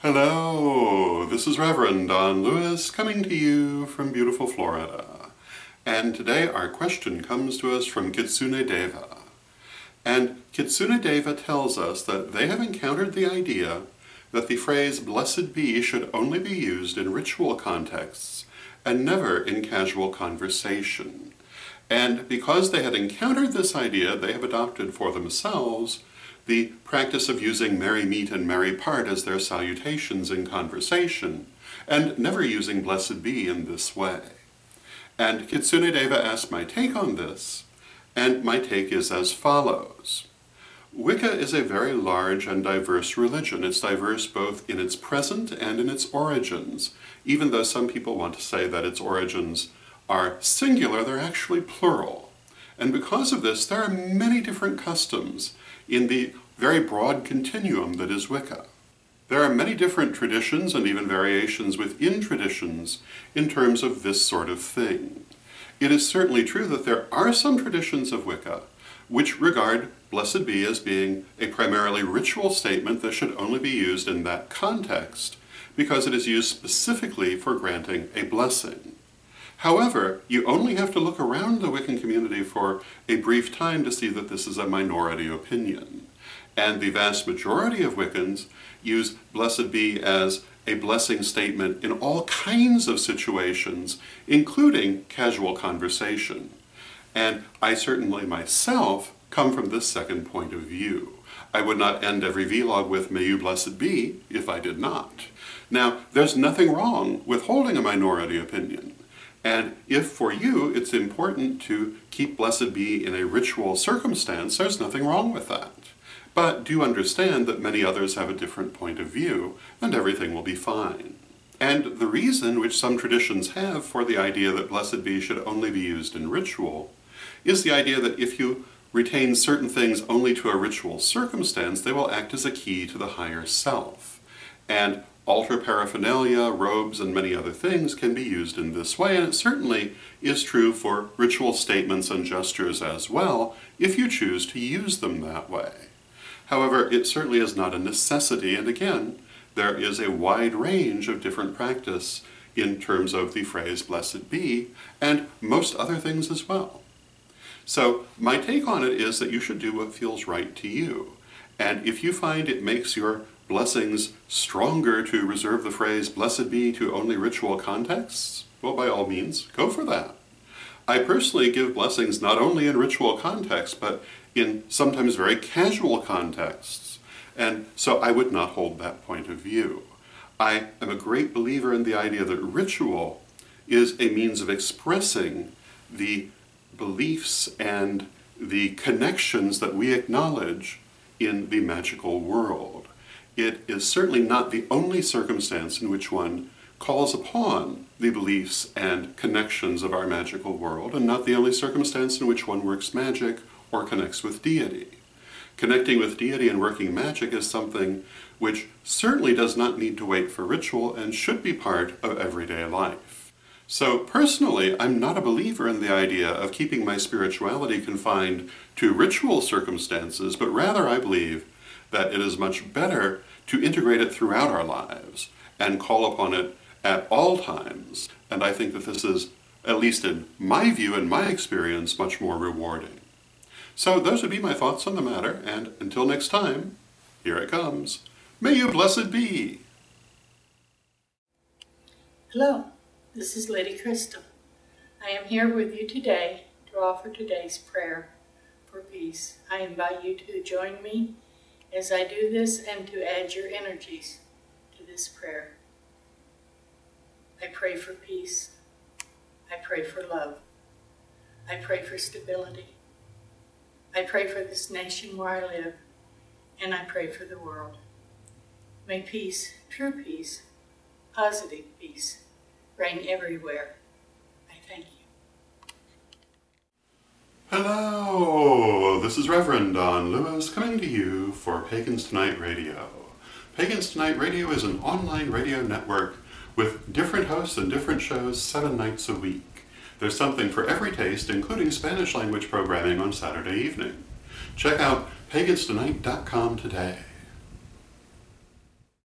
Hello, this is Reverend Don Lewis coming to you from beautiful Florida. And today our question comes to us from Kitsune Deva. And Kitsune Deva tells us that they have encountered the idea that the phrase blessed be should only be used in ritual contexts and never in casual conversation. And because they had encountered this idea, they have adopted for themselves the practice of using merry meet and merry part as their salutations in conversation, and never using blessed be in this way. And Kitsune Deva asked my take on this, and my take is as follows. Wicca is a very large and diverse religion. It's diverse both in its present and in its origins. Even though some people want to say that its origins are singular, they're actually plural. And because of this, there are many different customs in the very broad continuum that is Wicca. There are many different traditions and even variations within traditions in terms of this sort of thing. It is certainly true that there are some traditions of Wicca which regard blessed be as being a primarily ritual statement that should only be used in that context because it is used specifically for granting a blessing. However, you only have to look around the Wiccan community for a brief time to see that this is a minority opinion. And the vast majority of Wiccans use blessed be as a blessing statement in all kinds of situations, including casual conversation. And I certainly myself come from this second point of view. I would not end every vlog with may you blessed be if I did not. Now, there's nothing wrong with holding a minority opinion. And if for you it's important to keep blessed be in a ritual circumstance, there's nothing wrong with that. But do understand that many others have a different point of view, and everything will be fine. And the reason which some traditions have for the idea that blessed be should only be used in ritual is the idea that if you retain certain things only to a ritual circumstance, they will act as a key to the higher self. And altar paraphernalia, robes, and many other things can be used in this way, and it certainly is true for ritual statements and gestures as well, if you choose to use them that way. However, it certainly is not a necessity, and again, there is a wide range of different practice in terms of the phrase blessed be, and most other things as well. So my take on it is that you should do what feels right to you, and if you find it makes your blessings stronger to reserve the phrase blessed be to only ritual contexts, well, by all means, go for that. I personally give blessings not only in ritual contexts, but in sometimes very casual contexts, and so I would not hold that point of view. I am a great believer in the idea that ritual is a means of expressing the beliefs and the connections that we acknowledge in the magical world. It is certainly not the only circumstance in which one calls upon the beliefs and connections of our magical world, and not the only circumstance in which one works magic or connects with deity. Connecting with deity and working magic is something which certainly does not need to wait for ritual and should be part of everyday life. So personally, I'm not a believer in the idea of keeping my spirituality confined to ritual circumstances, but rather I believe that it is much better to integrate it throughout our lives and call upon it at all times. And I think that this is, at least in my view and my experience, much more rewarding. So those would be my thoughts on the matter, and until next time, here it comes. May you blessed be! Hello, this is Lady Crystal. I am here with you today to offer today's prayer for peace. I invite you to join me as I do this and to add your energies to this prayer. I pray for peace. I pray for love. I pray for stability. I pray for this nation where I live, and I pray for the world. May peace, true peace, positive peace, reign everywhere. I thank you. Hello, this is Reverend Don Lewis coming to you for Pagans Tonight Radio. Pagans Tonight Radio is an online radio network with different hosts and different shows 7 nights a week. There's something for every taste, including Spanish language programming on Saturday evening. Check out paganstonight.com today.